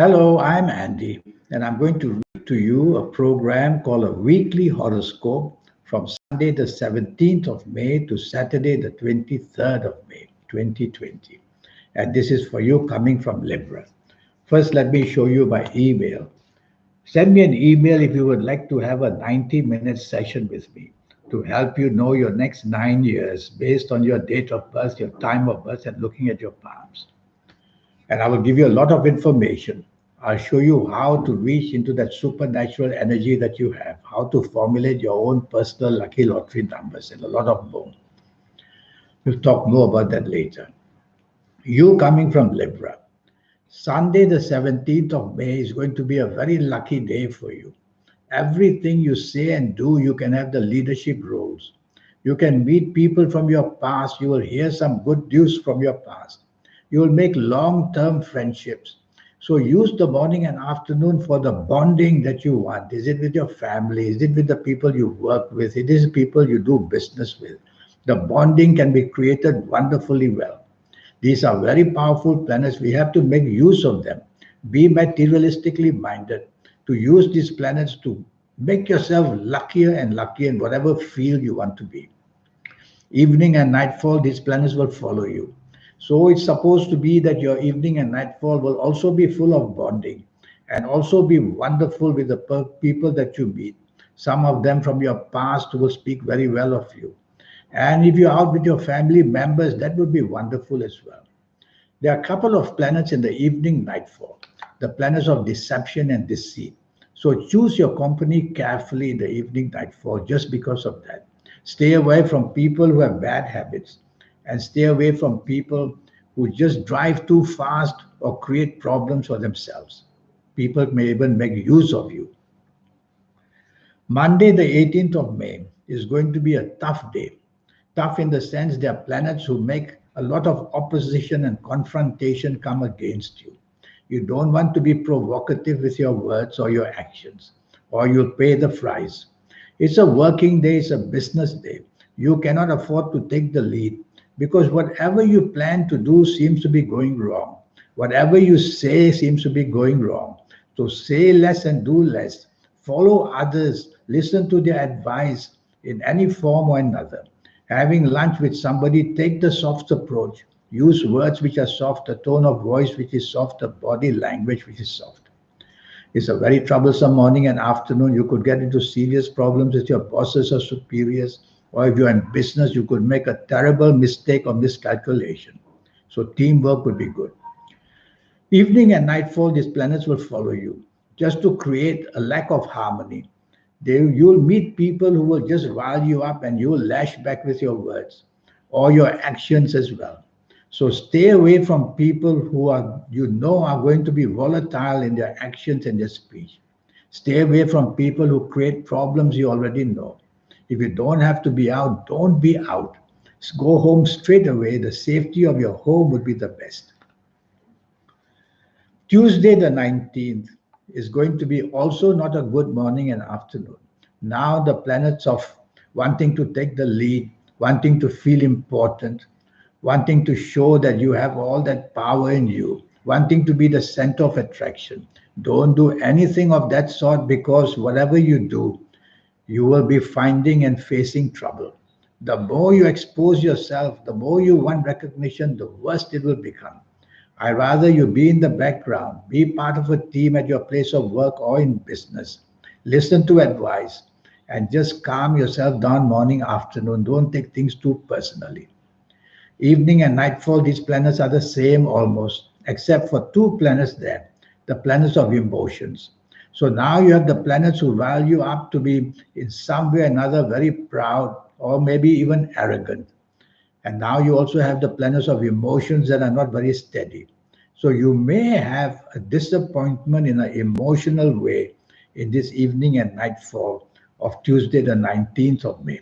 Hello, I'm Andy, and I'm going to read to you a program called a weekly horoscope from Sunday, the 17th of May to Saturday, the 23rd of May, 2020. And this is for you coming from Libra. First, let me show you my email. Send me an email if you would like to have a 90-minute session with me to help you know your next 9 years based on your date of birth, your time of birth, and looking at your palms. And I will give you a lot of information. I'll show you how to reach into that supernatural energy that you have, how to formulate your own personal lucky lottery numbers, and a lot of more. We'll talk more about that later. You coming from Libra. Sunday, the 17th of May, is going to be a very lucky day for you. Everything you say and do, you can have the leadership roles. You can meet people from your past. You will hear some good news from your past. You will make long term friendships. So use the morning and afternoon for the bonding that you want. Is it with your family? Is it with the people you work with? It is people you do business with. The bonding can be created wonderfully well. These are very powerful planets. We have to make use of them. Be materialistically minded to use these planets to make yourself luckier and luckier in whatever field you want to be. Evening and nightfall, these planets will follow you. So it's supposed to be that your evening and nightfall will also be full of bonding and also be wonderful with the people that you meet. Some of them from your past will speak very well of you. And if you're out with your family members, that would be wonderful as well. There are a couple of planets in the evening nightfall, the planets of deception and deceit. So choose your company carefully in the evening nightfall just because of that. Stay away from people who have bad habits and stay away from people who just drive too fast or create problems for themselves. People may even make use of you. Monday, the 18th of May, is going to be a tough day. Tough in the sense there are planets who make a lot of opposition and confrontation come against you. You don't want to be provocative with your words or your actions, or you'll pay the price. It's a working day, it's a business day. You cannot afford to take the lead because whatever you plan to do seems to be going wrong. Whatever you say seems to be going wrong. So say less and do less. Follow others, listen to their advice in any form or another. Having lunch with somebody, take the soft approach. Use words which are soft, a tone of voice which is soft, a body language which is soft. It's a very troublesome morning and afternoon. You could get into serious problems with your bosses or superiors, or if you're in business, you could make a terrible mistake or miscalculation. So teamwork would be good. Evening and nightfall, these planets will follow you just to create a lack of harmony. You'll meet people who will just rile you up and you will lash back with your words or your actions as well. So stay away from people who are you know are going to be volatile in their actions and their speech. Stay away from people who create problems you already know. If you don't have to be out, don't be out. Go home straight away. The safety of your home would be the best. Tuesday, the 19th, is going to be also not a good morning and afternoon. Now, the planets of wanting to take the lead, wanting to feel important, wanting to show that you have all that power in you, wanting to be the center of attraction. Don't do anything of that sort because whatever you do, you will be finding and facing trouble. The more you expose yourself, the more you want recognition, the worse it will become. I rather you be in the background, be part of a team at your place of work or in business. Listen to advice and just calm yourself down morning, afternoon. Don't take things too personally. Evening and nightfall, these planets are the same almost, except for two planets there, the planets of emotions. So now you have the planets who value up to be in some way or another very proud or maybe even arrogant. And now you also have the planets of emotions that are not very steady. So you may have a disappointment in an emotional way in this evening and nightfall of Tuesday, the 19th of May.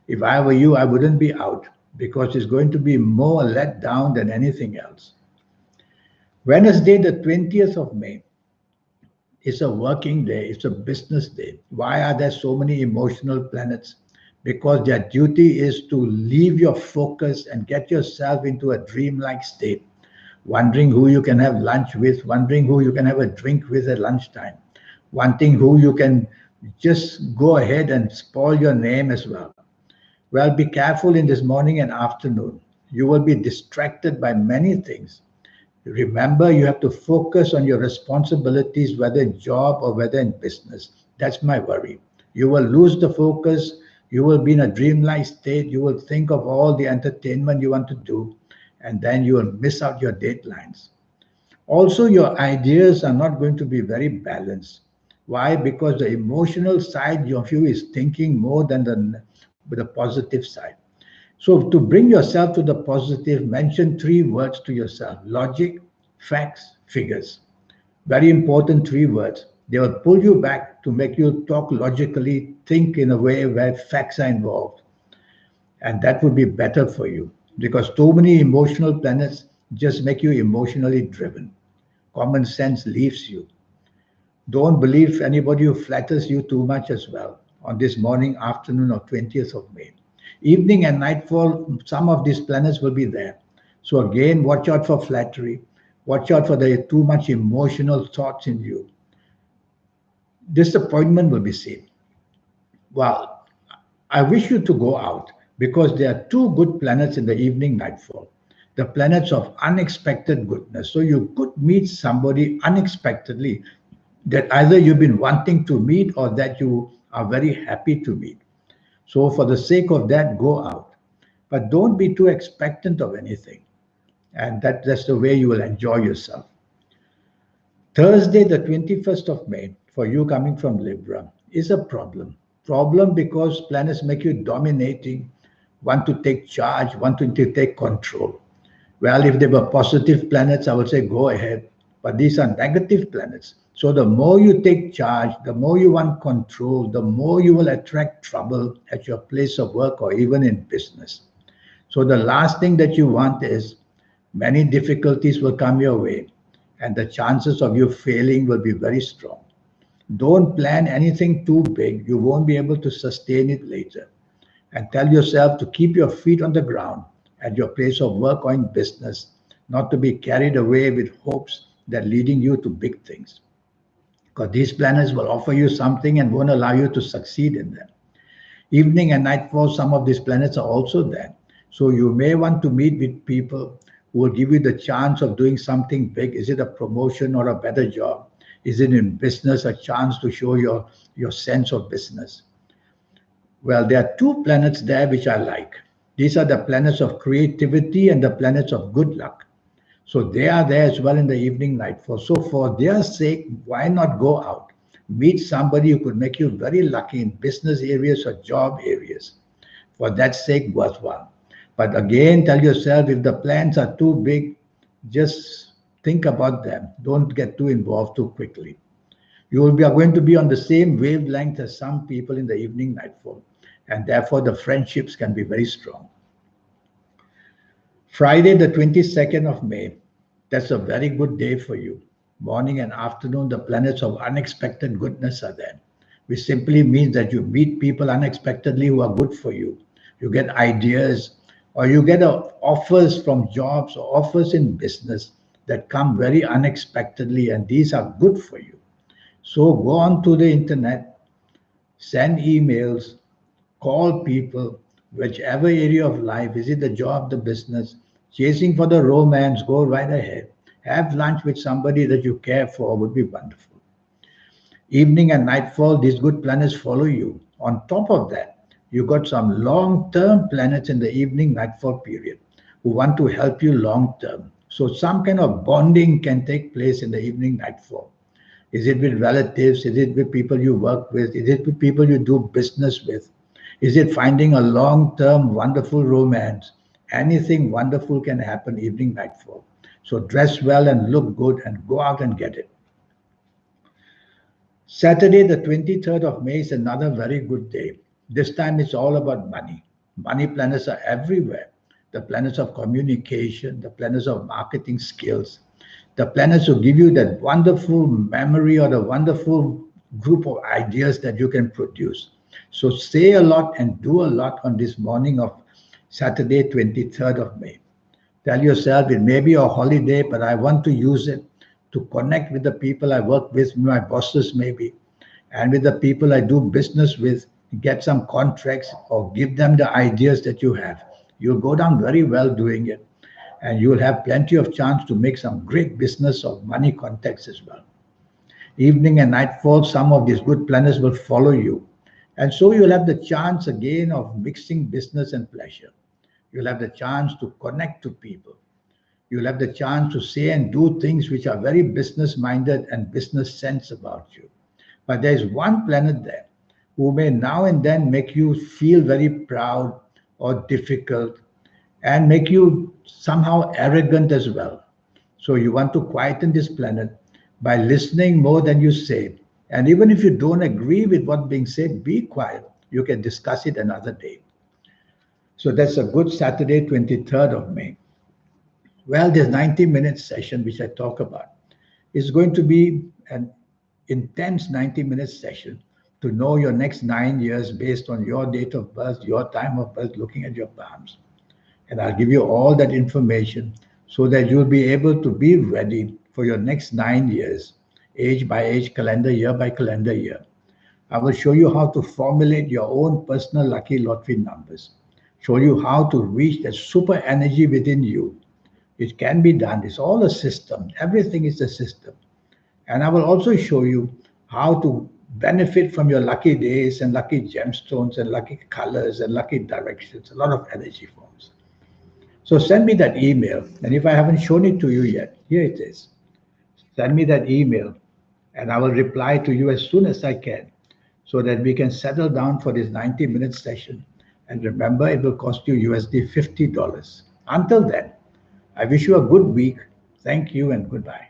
If I were you, I wouldn't be out because it's going to be more let down than anything else. Wednesday, the 20th of May, is a working day, it's a business day. Why are there so many emotional planets? Because their duty is to leave your focus and get yourself into a dreamlike state wondering who you can have lunch with, wondering who you can have a drink with at lunchtime, wanting who you can just go ahead and spoil your name as well. Well, be careful in this morning and afternoon. You will be distracted by many things. Remember, you have to focus on your responsibilities, whether in job or whether in business. That's my worry. You will lose the focus. You will be in a dreamlike state. You will think of all the entertainment you want to do, and then you will miss out your deadlines. Also, your ideas are not going to be very balanced. Why? Because the emotional side of you is thinking more than the positive side. So, to bring yourself to the positive, mention three words to yourself: logic, facts, figures. Very important three words. They will pull you back to make you talk logically, think in a way where facts are involved. And that would be better for you because too many emotional planets just make you emotionally driven. Common sense leaves you. Don't believe anybody who flatters you too much as well on this morning, afternoon of 20th of May. Evening and nightfall, some of these planets will be there. So again, watch out for flattery. Watch out for the too much emotional thoughts in you. Disappointment will be seen. Well, I wish you to go out because there are two good planets in the evening nightfall. The planets of unexpected goodness. So you could meet somebody unexpectedly that either you've been wanting to meet or that you are very happy to meet. So, for the sake of that, go out. But don't be too expectant of anything. And that's the way you will enjoy yourself. Thursday, the 21st of May, for you coming from Libra, is a problem. Problem because planets make you dominating, want to take charge, want to take control. Well, if they were positive planets, I would say go ahead. But these are negative planets. So the more you take charge, the more you want control, the more you will attract trouble at your place of work or even in business. So the last thing that you want is many difficulties will come your way and the chances of you failing will be very strong. Don't plan anything too big. You won't be able to sustain it later. And tell yourself to keep your feet on the ground at your place of work or in business, not to be carried away with hopes that leading you to big things. Because these planets will offer you something and won't allow you to succeed in them. Evening and nightfall, some of these planets are also there. So you may want to meet with people who will give you the chance of doing something big. Is it a promotion or a better job? Is it in business a chance to show your sense of business? Well, there are two planets there which I like. These are the planets of creativity and the planets of good luck. So they are there as well in the evening nightfall. So for their sake, why not go out? Meet somebody who could make you very lucky in business areas or job areas. For that sake, worthwhile. But again, tell yourself if the plans are too big, just think about them. Don't get too involved too quickly. You will be are going to be on the same wavelength as some people in the evening nightfall, and therefore the friendships can be very strong. Friday, the 22nd of May, that's a very good day for you. Morning and afternoon, the planets of unexpected goodness are there, which simply means that you meet people unexpectedly who are good for you. You get ideas, or you get offers from jobs or offers in business that come very unexpectedly, and these are good for you. So go on to the internet, send emails, call people, whichever area of life, is it the job, the business, chasing for the romance, go right ahead. Have lunch with somebody that you care for would be wonderful. Evening and nightfall, these good planets follow you. On top of that, you got some long-term planets in the evening nightfall period who want to help you long-term. So some kind of bonding can take place in the evening nightfall. Is it with relatives? Is it with people you work with? Is it with people you do business with? Is it finding a long-term wonderful romance? Anything wonderful can happen evening nightfall. So dress well and look good and go out and get it. Saturday, the 23rd of May is another very good day. This time it's all about money. Money planets are everywhere. The planets of communication, the planets of marketing skills, the planets will give you that wonderful memory or the wonderful group of ideas that you can produce. So say a lot and do a lot on this morning of Saturday, 23rd of May. Tell yourself it may be a holiday, but I want to use it to connect with the people I work with, my bosses maybe, and with the people I do business with, get some contracts or give them the ideas that you have. You'll go down very well doing it, and you'll have plenty of chance to make some great business of money contacts as well. Evening and nightfall, some of these good planets will follow you. And so you'll have the chance again of mixing business and pleasure. You'll have the chance to connect to people. You'll have the chance to say and do things which are very business minded and business sense about you. But there's one planet there who may now and then make you feel very proud or difficult and make you somehow arrogant as well. So you want to quieten this planet by listening more than you say. And even if you don't agree with what's being said, be quiet. You can discuss it another day. So that's a good Saturday, 23rd of May. Well, this 90-minute session, which I talk about, is going to be an intense 90-minute session to know your next 9 years based on your date of birth, your time of birth, looking at your palms. And I'll give you all that information so that you'll be able to be ready for your next 9 years, age by age, calendar year by calendar year. I will show you how to formulate your own personal lucky lottery numbers, show you how to reach that super energy within you. It can be done. It's all a system. Everything is a system. And I will also show you how to benefit from your lucky days and lucky gemstones and lucky colors and lucky directions, a lot of energy forms. So send me that email. And if I haven't shown it to you yet, here it is. Send me that email and I will reply to you as soon as I can so that we can settle down for this 90-minute session. And remember, it will cost you USD $50. Until then, I wish you a good week. Thank you and goodbye.